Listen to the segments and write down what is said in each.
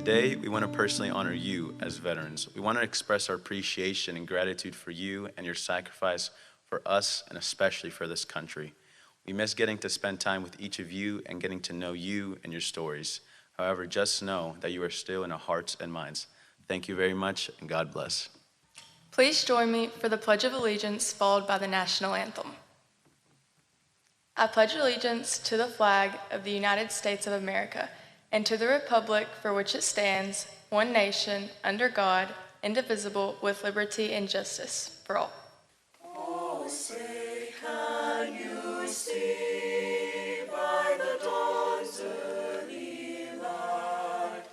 Today, we want to personally honor you as veterans. We want to express our appreciation and gratitude for you and your sacrifice for us and especially for this country. We miss getting to spend time with each of you and getting to know you and your stories. However, just know that you are still in our hearts and minds. Thank you very much, and God bless. Please join me for the Pledge of Allegiance, followed by the National Anthem. I pledge allegiance to the flag of the United States of America and to the republic for which it stands, one nation, under God, indivisible, with liberty and justice for all. Oh, say, can you see by the dawn's early light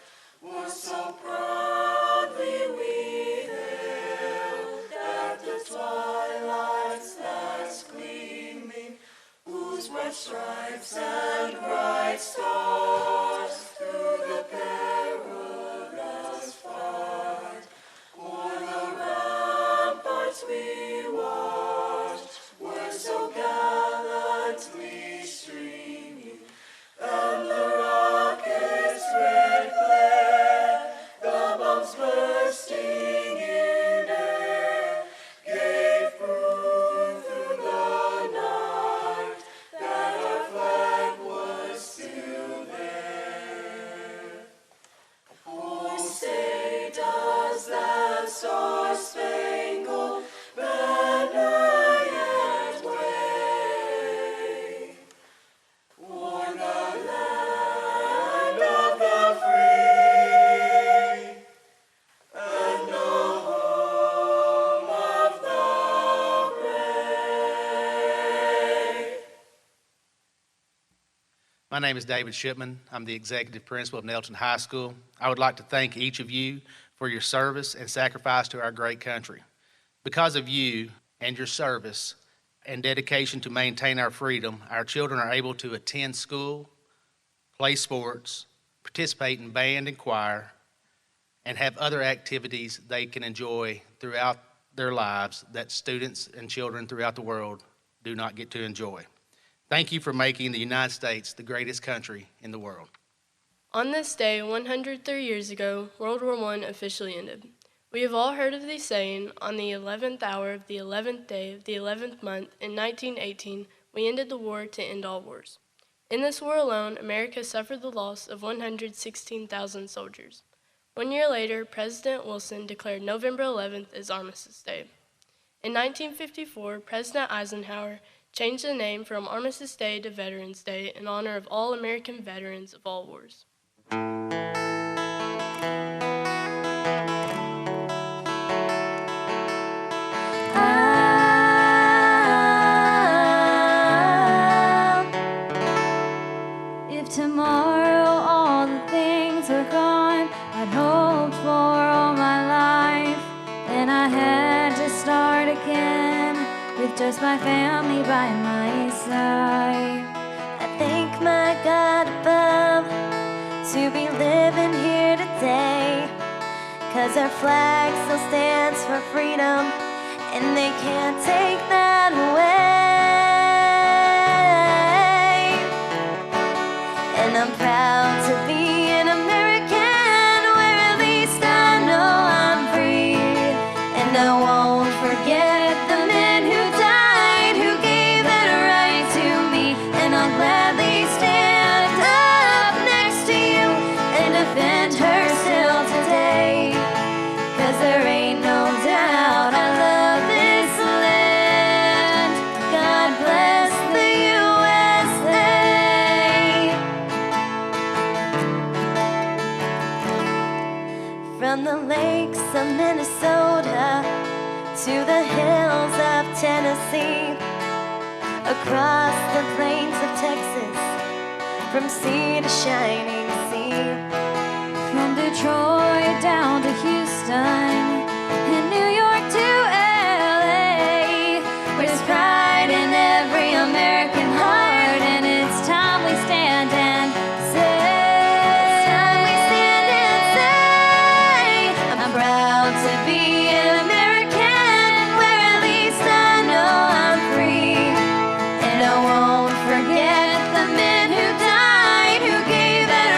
what so proudly we hailed at the twilight's last gleaming, whose red stripes and bright stars through the perilous fight o'er the ramparts we watched were so gallantly streaming, and the rocket's red glare, the bombs bursting in air, gave proof through the night that our flag was still there. Oh, say, does that star-spangled banner yet wave o'er the land of the free and the home of the brave? My name is David Shipman. I'm the executive principal of Nettleton High School. I would like to thank each of you for your service and sacrifice to our great country. Because of you and your service and dedication to maintain our freedom, our children are able to attend school, play sports, participate in band and choir, and have other activities they can enjoy throughout their lives that students and children throughout the world do not get to enjoy. Thank you for making the United States the greatest country in the world. On this day, 103 years ago, World War I officially ended. We have all heard of the saying, on the 11th hour of the 11th day of the 11th month in 1918, we ended the war to end all wars. In this war alone, America suffered the loss of 116,000 soldiers. 1 year later, President Wilson declared November 11th as Armistice Day. In 1954, President Eisenhower changed the name from Armistice Day to Veterans Day in honor of all American veterans of all wars. If tomorrow all the things were gone I'd hoped for all my life, then I had to start again with just my family by my side. I thank my God above to be living here today, 'cause our flag still stands for freedom and they can't take that away. And I'm proud to be an American, where at least I know I'm free. And I won't forget the men who died, who gave that right to me. And I'll gladly stand up next to you and defend her still today, 'cause there ain't no doubt I love this land. God bless the USA. From the lakes of Minnesota to the hills of Tennessee, across the plains of Texas, from sea to shining sea, from Detroit down to Houston, and New York to LA, there's pride in every American heart, and it's time we stand and say, I'm proud to be an American, where at least I know I'm free. And I won't forget the men who died, who gave that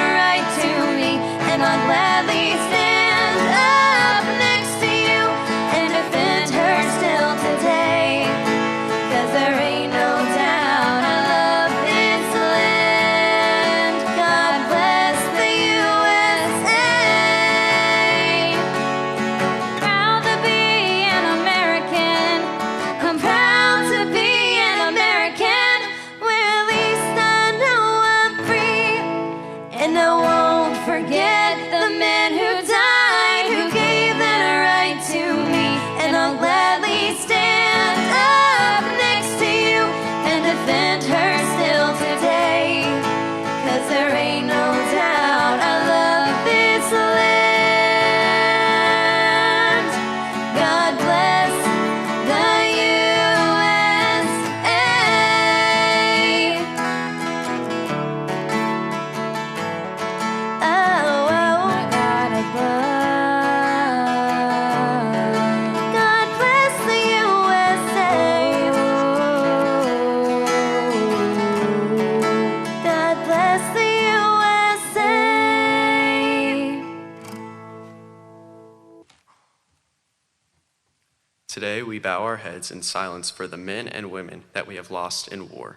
Today, we bow our heads in silence for the men and women that we have lost in war.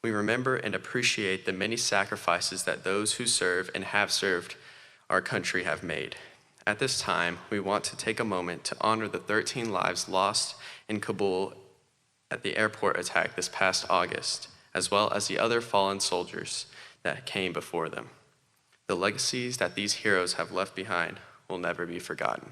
We remember and appreciate the many sacrifices that those who serve and have served our country have made. At this time, we want to take a moment to honor the 13 lives lost in Kabul at the airport attack this past August, as well as the other fallen soldiers that came before them. The legacies that these heroes have left behind will never be forgotten.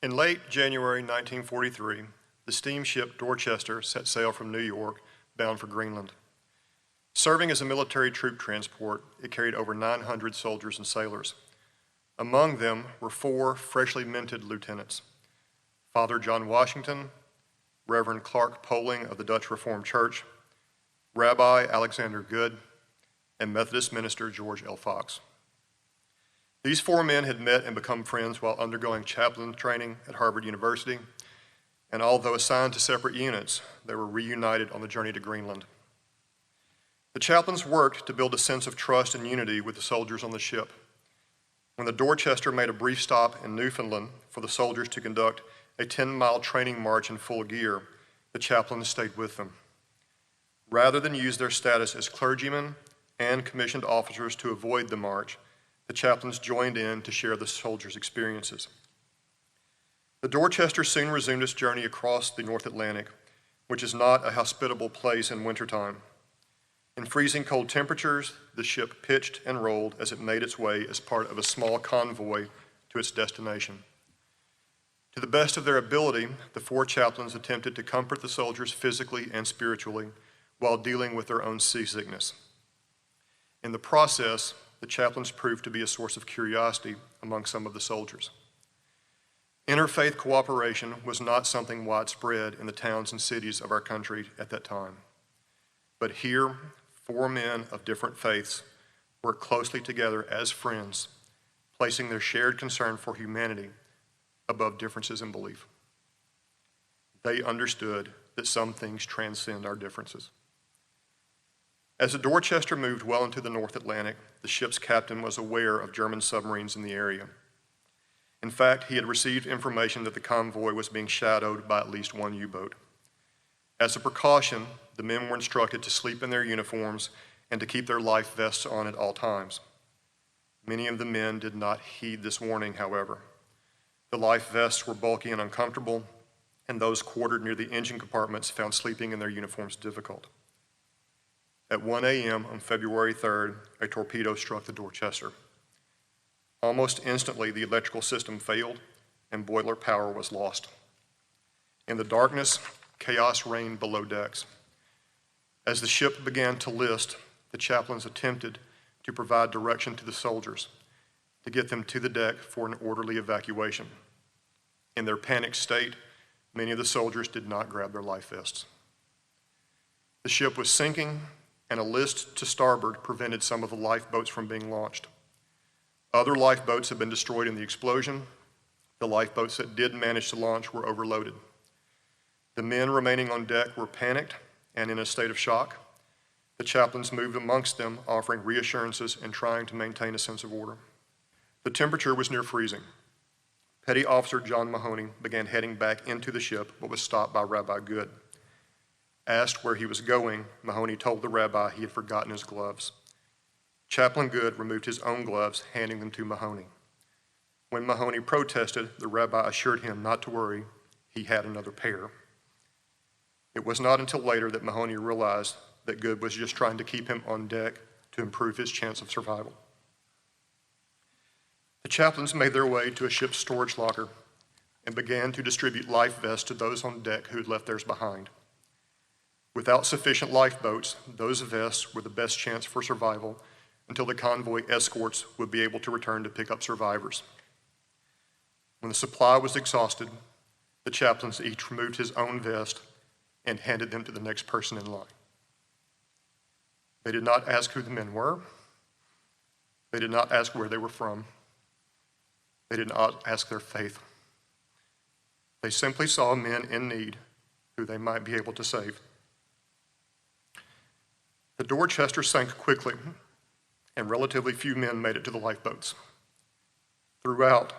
In late January 1943, the steamship Dorchester set sail from New York, bound for Greenland. Serving as a military troop transport, it carried over 900 soldiers and sailors. Among them were 4 freshly minted lieutenants: Father John Washington, Reverend Clark Poling of the Dutch Reformed Church, Rabbi Alexander Good, and Methodist minister George L. Fox. These 4 men had met and become friends while undergoing chaplain training at Harvard University, and although assigned to separate units, they were reunited on the journey to Greenland. The chaplains worked to build a sense of trust and unity with the soldiers on the ship. When the Dorchester made a brief stop in Newfoundland for the soldiers to conduct a 10-mile training march in full gear, the chaplains stayed with them. Rather than use their status as clergymen and commissioned officers to avoid the march, the chaplains joined in to share the soldiers' experiences. The Dorchester soon resumed its journey across the North Atlantic, which is not a hospitable place in wintertime. In freezing cold temperatures, the ship pitched and rolled as it made its way as part of a small convoy to its destination. To the best of their ability, the 4 chaplains attempted to comfort the soldiers physically and spiritually while dealing with their own seasickness. In the process, the chaplains proved to be a source of curiosity among some of the soldiers. Interfaith cooperation was not something widespread in the towns and cities of our country at that time. But here, 4 men of different faiths worked closely together as friends, placing their shared concern for humanity above differences in belief. They understood that some things transcend our differences. As the Dorchester moved well into the North Atlantic, the ship's captain was aware of German submarines in the area. In fact, he had received information that the convoy was being shadowed by at least 1 U-boat. As a precaution, the men were instructed to sleep in their uniforms and to keep their life vests on at all times. Many of the men did not heed this warning, however. The life vests were bulky and uncomfortable, and those quartered near the engine compartments found sleeping in their uniforms difficult. At 1 a.m. on February 3rd, a torpedo struck the Dorchester. Almost instantly, the electrical system failed and boiler power was lost. In the darkness, chaos reigned below decks. As the ship began to list, the chaplains attempted to provide direction to the soldiers to get them to the deck for an orderly evacuation. In their panicked state, many of the soldiers did not grab their life vests. The ship was sinking, and a list to starboard prevented some of the lifeboats from being launched. Other lifeboats had been destroyed in the explosion. The lifeboats that did manage to launch were overloaded. The men remaining on deck were panicked and in a state of shock. The chaplains moved amongst them, offering reassurances and trying to maintain a sense of order. The temperature was near freezing. Petty Officer John Mahoney began heading back into the ship, but was stopped by Rabbi Good. Asked where he was going, Mahoney told the rabbi he had forgotten his gloves. Chaplain Good removed his own gloves, handing them to Mahoney. When Mahoney protested, the rabbi assured him not to worry, he had another pair. It was not until later that Mahoney realized that Good was just trying to keep him on deck to improve his chance of survival. The chaplains made their way to a ship's storage locker and began to distribute life vests to those on deck who had left theirs behind. Without sufficient lifeboats, those vests were the best chance for survival until the convoy escorts would be able to return to pick up survivors. When the supply was exhausted, the chaplains each removed his own vest and handed them to the next person in line. They did not ask who the men were. They did not ask where they were from. They did not ask their faith. They simply saw men in need who they might be able to save. The Dorchester sank quickly, and relatively few men made it to the lifeboats. Throughout,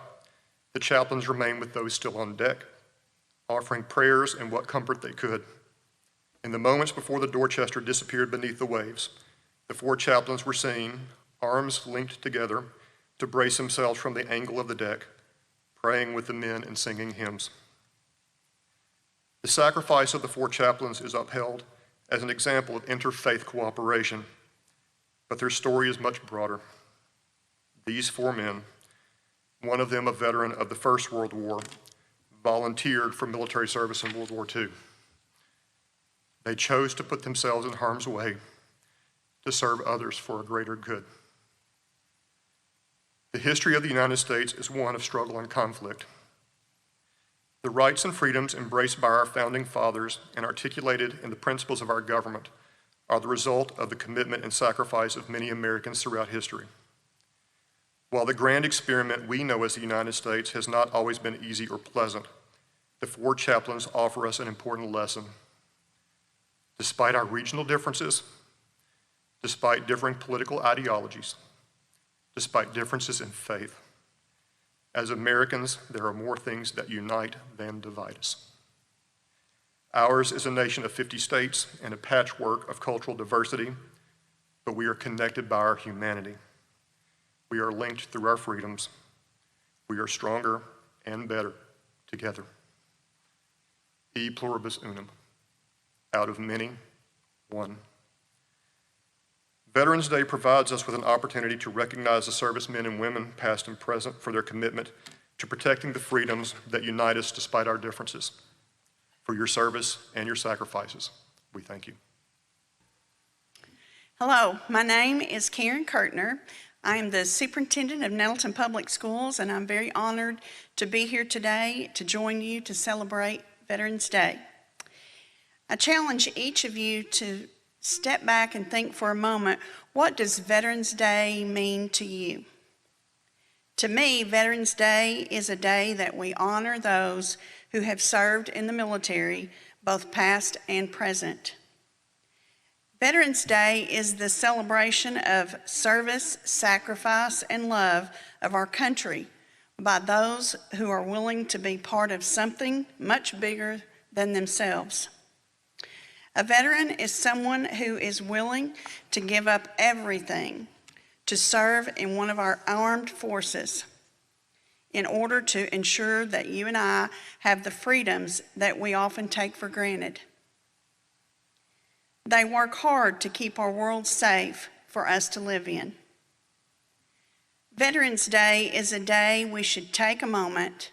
the chaplains remained with those still on deck, offering prayers and what comfort they could. In the moments before the Dorchester disappeared beneath the waves, the four chaplains were seen, arms linked together, to brace themselves from the angle of the deck, praying with the men and singing hymns. The sacrifice of the four chaplains is upheld as an example of interfaith cooperation, but their story is much broader. These four men, one of them a veteran of the First World War, volunteered for military service in World War II. They chose to put themselves in harm's way to serve others for a greater good. The history of the United States is one of struggle and conflict. The rights and freedoms embraced by our founding fathers and articulated in the principles of our government are the result of the commitment and sacrifice of many Americans throughout history. While the grand experiment we know as the United States has not always been easy or pleasant, the four chaplains offer us an important lesson. Despite our regional differences, despite differing political ideologies, despite differences in faith, as Americans, there are more things that unite than divide us. Ours is a nation of 50 states and a patchwork of cultural diversity, but we are connected by our humanity. We are linked through our freedoms. We are stronger and better together. E pluribus unum, out of many, one. Veterans Day provides us with an opportunity to recognize the servicemen and women, past and present, for their commitment to protecting the freedoms that unite us despite our differences. For your service and your sacrifices, we thank you. Hello, my name is Karen Kurtner. I am the superintendent of Nettleton Public Schools, and I'm very honored to be here today to join you to celebrate Veterans Day. I challenge each of you to step back and think for a moment, what does Veterans Day mean to you? To me, Veterans Day is a day that we honor those who have served in the military, both past and present. Veterans Day is the celebration of service, sacrifice, and love of our country by those who are willing to be part of something much bigger than themselves. A veteran is someone who is willing to give up everything to serve in one of our armed forces in order to ensure that you and I have the freedoms that we often take for granted. They work hard to keep our world safe for us to live in. Veterans Day is a day we should take a moment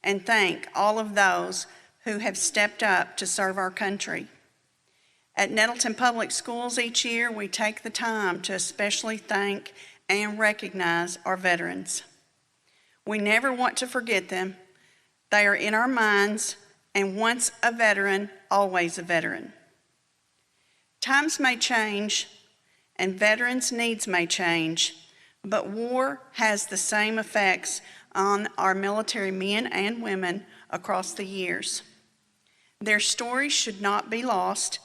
and thank all of those who have stepped up to serve our country. At Nettleton Public Schools each year, we take the time to especially thank and recognize our veterans. We never want to forget them. They are in our minds, and once a veteran, always a veteran. Times may change, and veterans' needs may change, but war has the same effects on our military men and women across the years. Their stories should not be lost,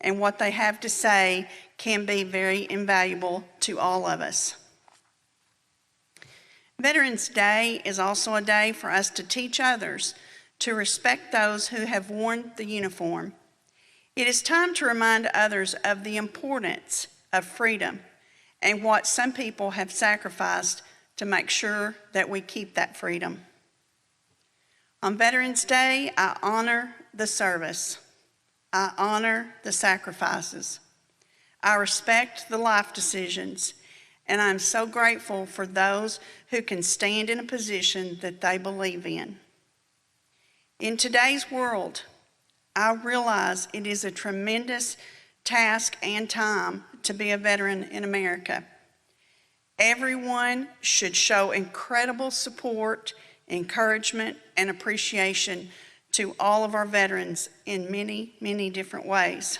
and what they have to say can be very invaluable to all of us. Veterans Day is also a day for us to teach others to respect those who have worn the uniform. It is time to remind others of the importance of freedom and what some people have sacrificed to make sure that we keep that freedom. On Veterans Day, I honor the service. I honor the sacrifices. I respect the life decisions, and I'm so grateful for those who can stand in a position that they believe in. In today's world, I realize it is a tremendous task and time to be a veteran in America. Everyone should show incredible support, encouragement, and appreciation to all of our veterans in many, many different ways.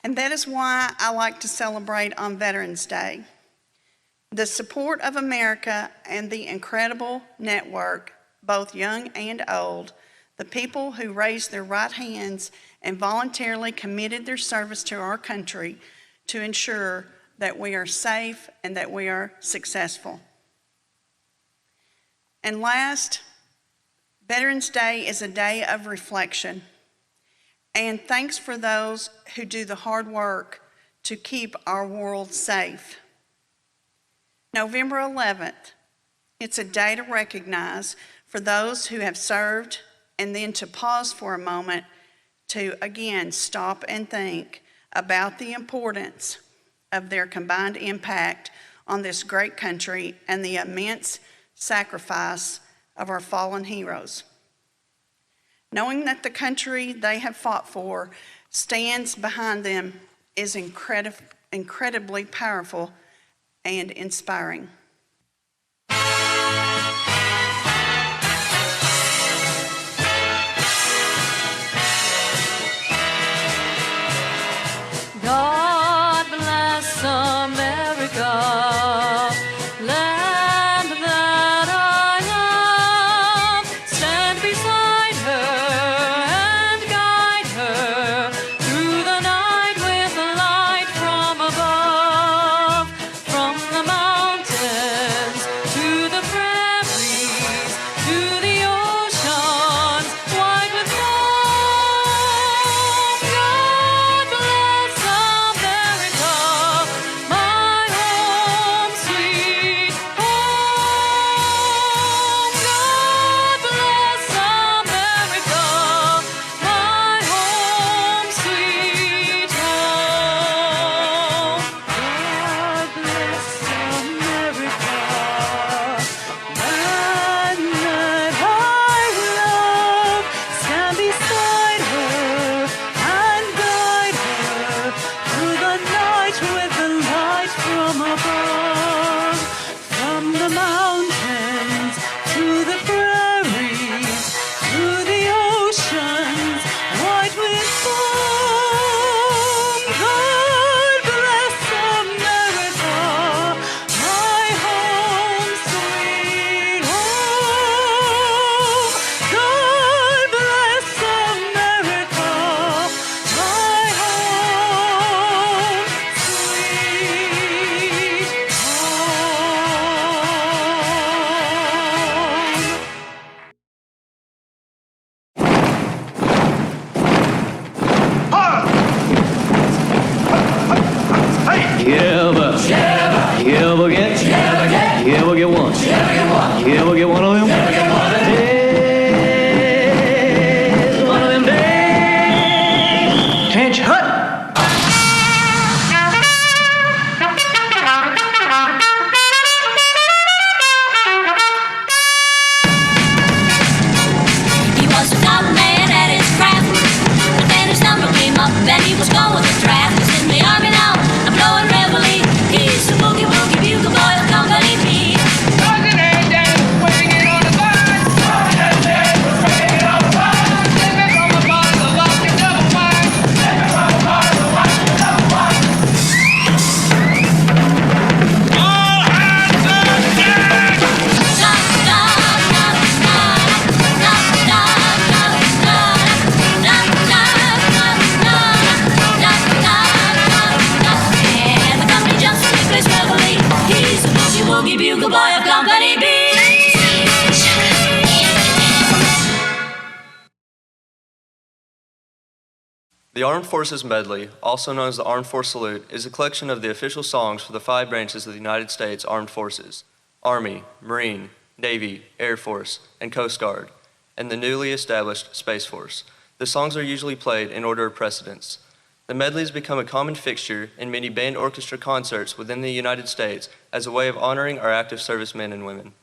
And that is why I like to celebrate on Veterans Day. The support of America and the incredible network, both young and old, the people who raised their right hands and voluntarily committed their service to our country to ensure that we are safe and that we are successful. And last, Veterans Day is a day of reflection. And thanks for those who do the hard work to keep our world safe. November 11th, it's a day to recognize for those who have served and then to pause for a moment to again stop and think about the importance of their combined impact on this great country and the immense sacrifice of our fallen heroes. Knowing that the country they have fought for stands behind them is incredibly powerful and inspiring. God bless America, land that I love. Stand beside her and guide her through the night with a light from above. From the mountains to the prairies, to the oceans wide with foam. God bless America, my home sweet home. God bless America, my home sweet home. God bless America, land that I love. Stand beside her and guide her through the night with the light from above. From the mountains to the prairies, to the oceans white with foam. God bless America, my home sweet home. God bless America, my home sweet home. You ever get one? You ever get one of them? It's one of them days. Attention, hut! He was a Troutman at his craft, but then his number came up and he was going with the draft. He's in the army now, I'm blowing reveille. He's the boogie woogie bugle boy of Company B. And the company jumps to Nicholas reveille. He's the boogie woogie bugle boy of Company B. The Armed Forces Medley, also known as the Armed Force Salute, is a collection of the official songs for the 5 branches of the United States Armed Forces. Army, Marine, Navy, Air Force, and Coast Guard, and the newly established Space Force. The songs are usually played in order of precedence. The medley has become a common fixture in many band orchestra concerts within the United States as a way of honoring our active servicemen and women.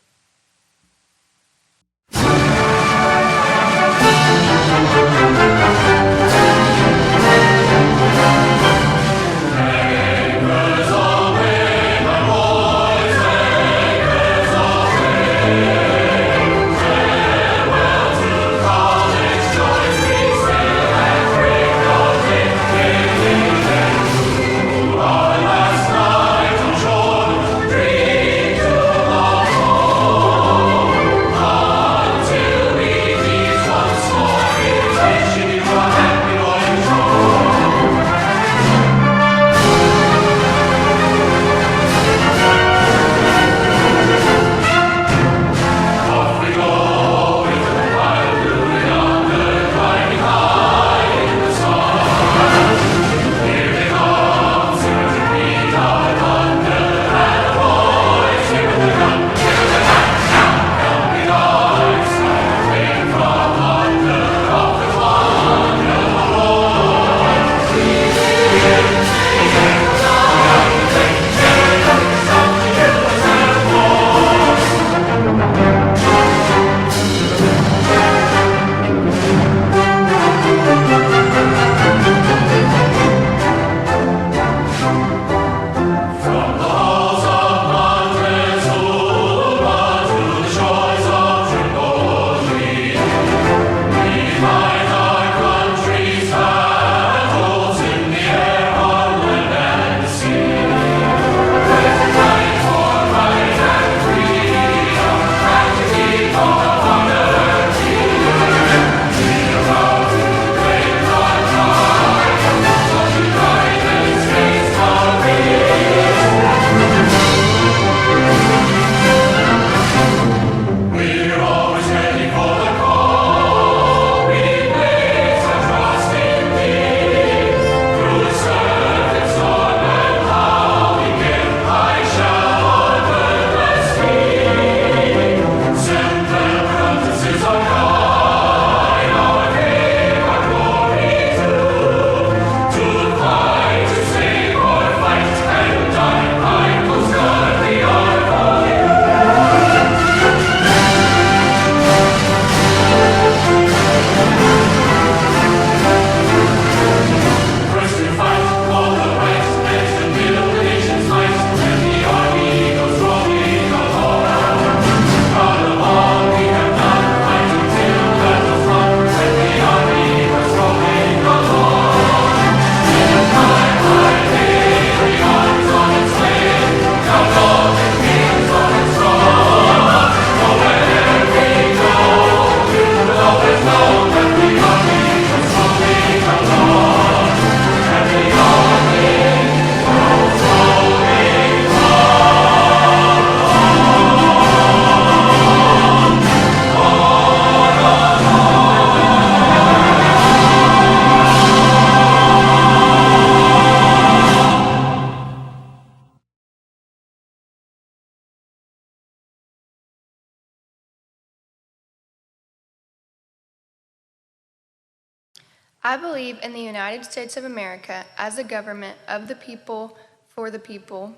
I believe in the United States of America as a government of the people, for the people,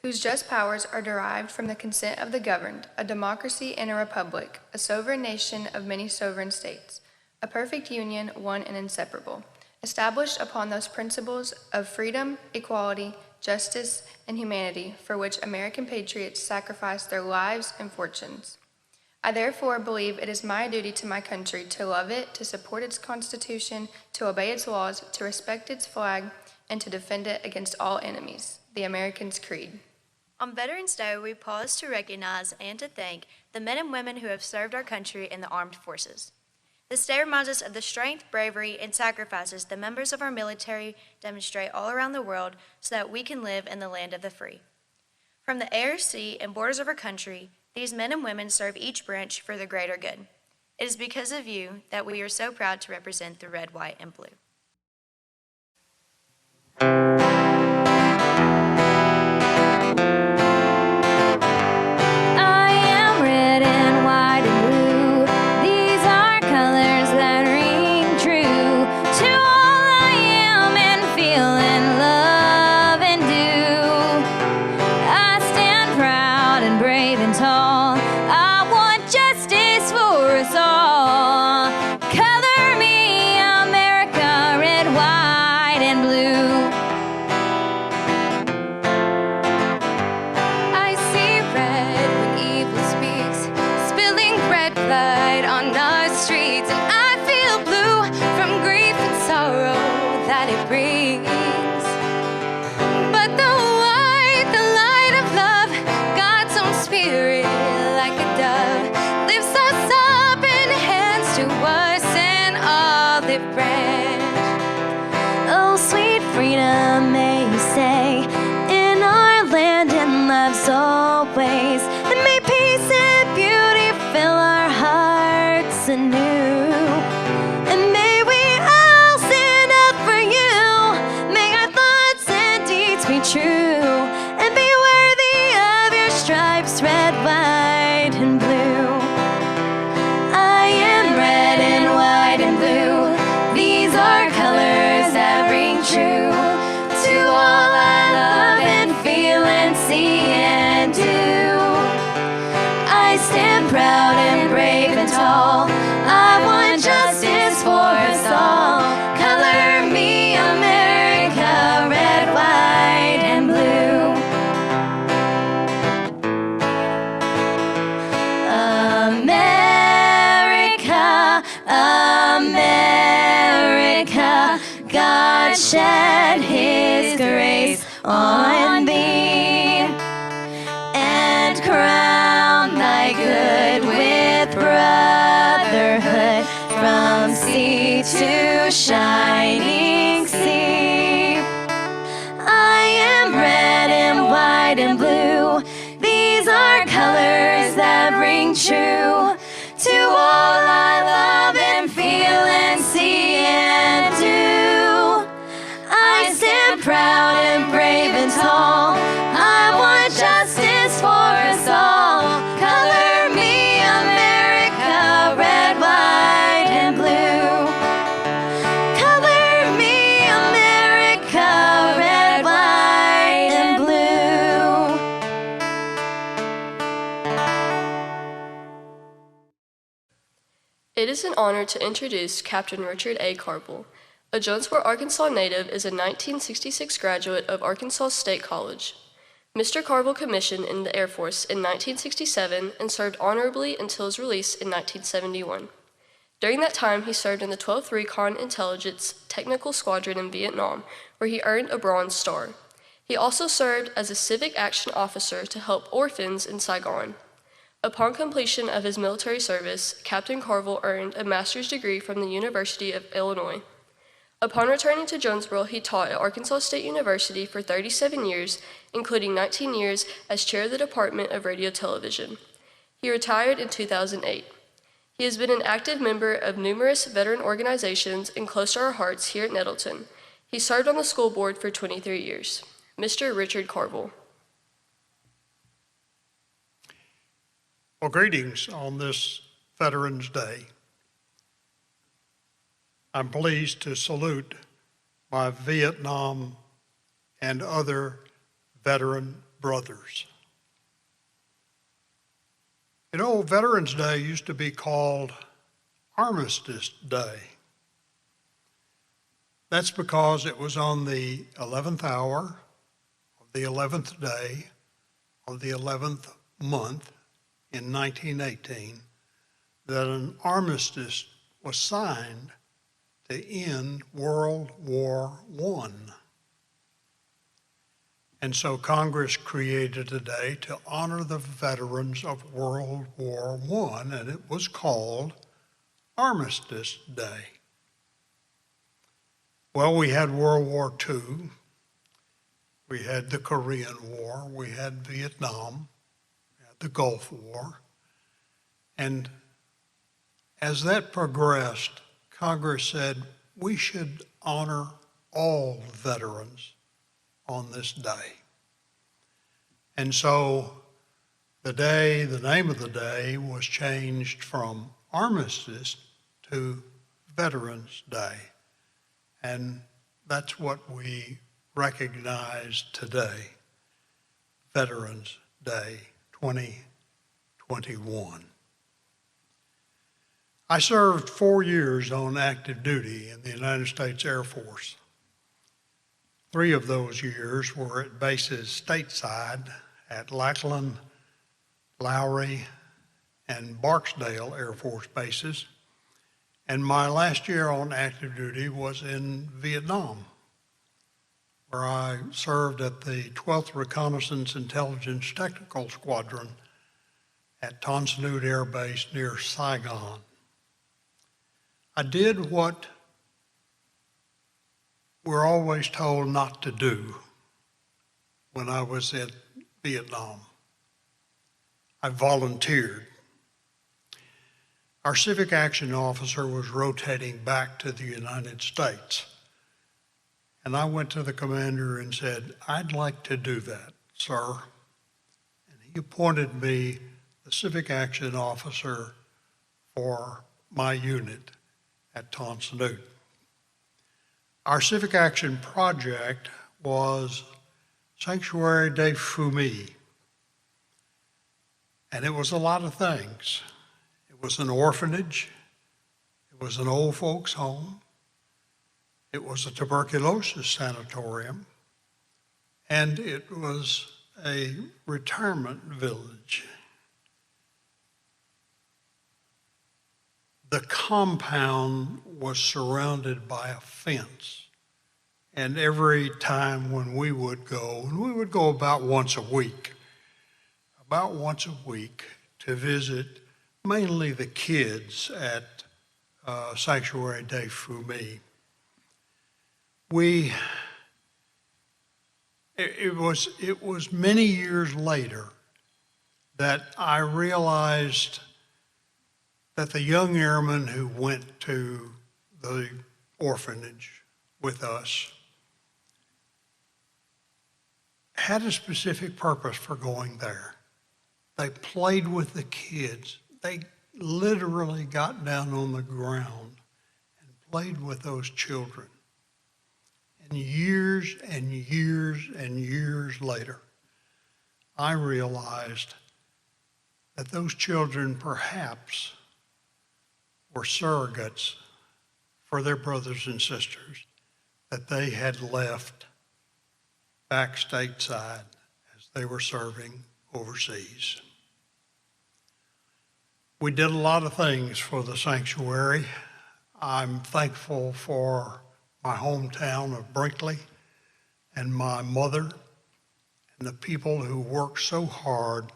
whose just powers are derived from the consent of the governed, a democracy and a republic, a sovereign nation of many sovereign states, a perfect union, one and inseparable, established upon those principles of freedom, equality, justice, and humanity for which American patriots sacrificed their lives and fortunes. I therefore believe it is my duty to my country to love it, to support its Constitution, to obey its laws, to respect its flag, and to defend it against all enemies. The American's Creed. On Veterans Day, we pause to recognize and to thank the men and women who have served our country in the armed forces. This day reminds us of the strength, bravery, and sacrifices the members of our military demonstrate all around the world so that we can live in the land of the free. From the air, sea, and borders of our country, these men and women serve each branch for the greater good. It is because of you that we are so proud to represent the red, white, and blue. I see and do. I stand proud and brave and tall. I want justice for us all. Color me America, red, white, and blue. America, America, God shed His grace on thee and crown thy good with brotherhood from sea to shining sea. I am red and white and blue. These are colors that ring true to all I love and feel and see and do. I stand proud and brave and tall. I want justice for us all. Color me America, red, white, and blue. Color me America, red, white, and blue. It is an honor to introduce Captain Richard A. Carble. A Jonesboro, Arkansas native, is a 1966 graduate of Arkansas State College. Mr. Carble commissioned in the Air Force in 1967 and served honorably until his release in 1971. During that time, he served in the 12th Recon Intelligence Technical Squadron in Vietnam, where he earned a Bronze Star. He also served as a civic action officer to help orphans in Saigon. Upon completion of his military service, Captain Carble earned a master's degree from the University of Illinois. Upon returning to Jonesboro, he taught at Arkansas State University for 37 years, including 19 years as chair of the Department of Radio Television. He retired in 2008. He has been an active member of numerous veteran organizations and close to our hearts here at Nettleton. He served on the school board for 23 years. Mr. Richard Carble. Well, greetings on this Veterans Day. I'm pleased to salute my Vietnam and other veteran brothers. You know, Veterans Day used to be called Armistice Day. That's because it was on the 11th hour of the 11th day of the 11th month in 1918 that an armistice was signed to end World War I. And so Congress created a day to honor the veterans of World War I, and it was called Armistice Day. Well, we had World War II, we had the Korean War, we had Vietnam, we had the Gulf War, and as that progressed, Congress said we should honor all veterans on this day. And so the name of the day was changed from Armistice to Veterans Day. And that's what we recognize today, Veterans Day 2021. I served 4 years on active duty in the United States Air Force. 3 of those years were at bases stateside at Lackland, Lowry, and Barksdale Air Force bases. And my last year on active duty was in Vietnam, where I served at the 12th Reconnaissance Intelligence Technical Squadron at Ton Son Air Base near Saigon. I did what we're always told not to do when I was in Vietnam. I volunteered. Our civic action officer was rotating back to the United States. And I went to the commander and said, "I'd like to do that, sir." And he appointed me the civic action officer for my unit at Ton Son. Our civic action project was Sanctuary de Fumi. And it was a lot of things. It was an orphanage. It was an old folks' home. It was a tuberculosis sanatorium. And it was a retirement village. The compound was surrounded by a fence. And every time when we would go, and we would go about once a week to visit mainly the kids at Sanctuary de Fumi. It was many years later that I realized that the young airmen who went to the orphanage with us had a specific purpose for going there. They played with the kids. They literally got down on the ground and played with those children. And years and years and years later, I realized that those children perhaps were surrogates for their brothers and sisters that they had left back stateside as they were serving overseas. We did a lot of things for the sanctuary. I'm thankful for my hometown of Brinkley and my mother and the people who worked so hard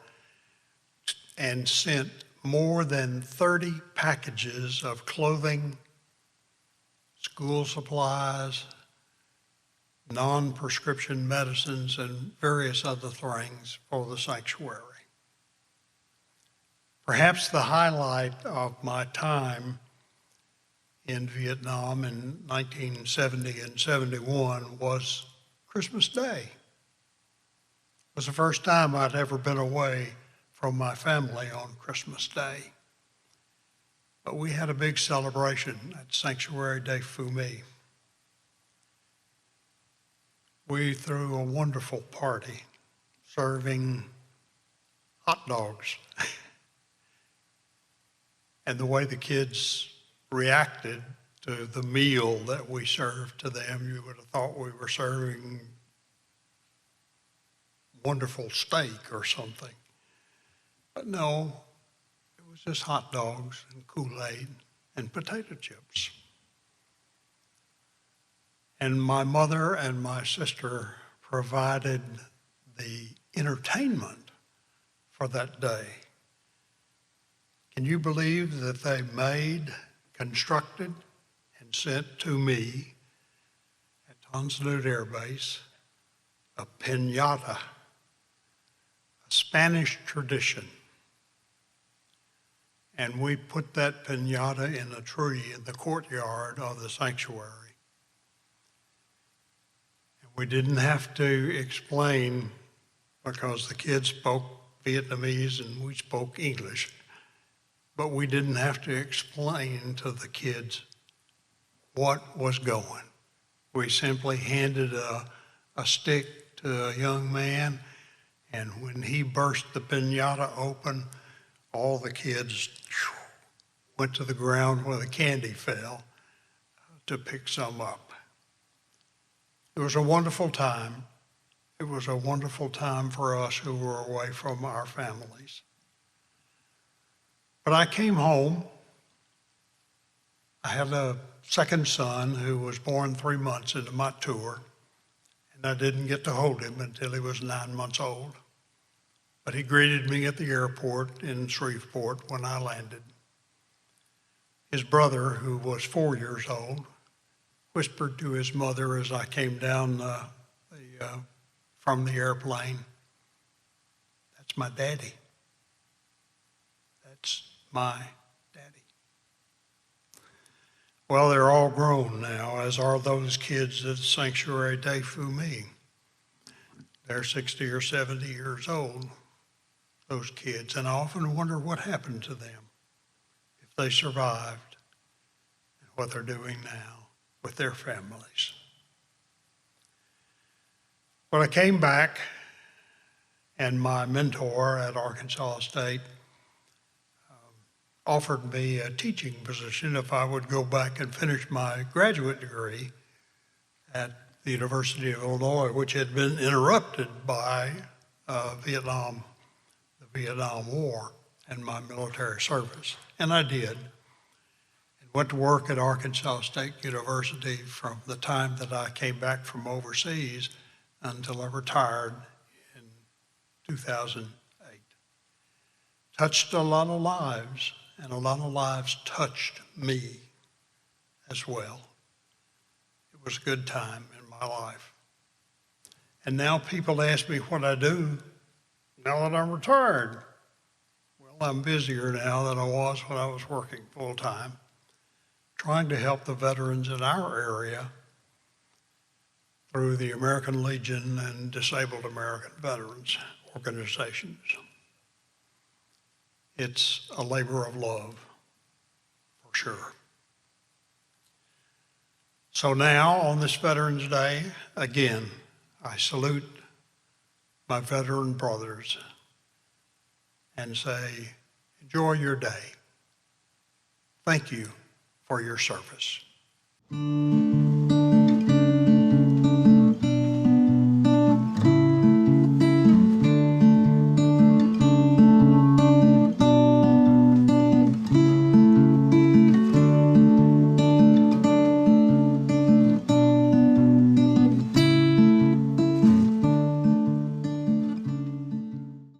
and sent more than 30 packages of clothing, school supplies, non-prescription medicines, and various other things for the sanctuary. Perhaps the highlight of my time in Vietnam in 1970 and 71 was Christmas Day. It was the first time I'd ever been away from my family on Christmas Day. But we had a big celebration at Sanctuary de Fumi. We threw a wonderful party serving hot dogs. And the way the kids reacted to the meal that we served to them, you would have thought we were serving wonderful steak or something. But no, it was just hot dogs and Kool-Aid and potato chips. And my mother and my sister provided the entertainment for that day. Can you believe that they made, constructed, and sent to me at Ton Salute Air Base a piñata, a Spanish tradition. And we put that piñata in a tree in the courtyard of the sanctuary. And we didn't have to explain because the kids spoke Vietnamese and we spoke English. But we didn't have to explain to the kids what was going. We simply handed a stick to a young man, and when he burst the piñata open, all the kids went to the ground where the candy fell to pick some up. It was a wonderful time. It was a wonderful time for us who were away from our families. But I came home. I had a second son who was born 3 months into my tour, and I didn't get to hold him until he was 9 months old. But he greeted me at the airport in Shreveport when I landed. His brother, who was 4 years old, whispered to his mother as I came down from the airplane, "That's my daddy. That's my daddy." Well, they're all grown now, as are those kids at Sanctuary de Fumi. They're 60 or 70 years old, those kids, and I often wonder what happened to them, if they survived, and what they're doing now with their families. When I came back, and my mentor at Arkansas State offered me a teaching position if I would go back and finish my graduate degree at the University of Illinois, which had been interrupted by the Vietnam War and my military service. And I did. And went to work at Arkansas State University from the time that I came back from overseas until I retired in 2008. Touched a lot of lives, and a lot of lives touched me as well. It was a good time in my life. And now people ask me what I do now that I'm retired. Well, I'm busier now than I was when I was working full-time, trying to help the veterans in our area through the American Legion and Disabled American Veterans organizations. It's a labor of love, for sure. So now, on this Veterans Day, again, I salute my veteran brothers and say, enjoy your day. Thank you for your service.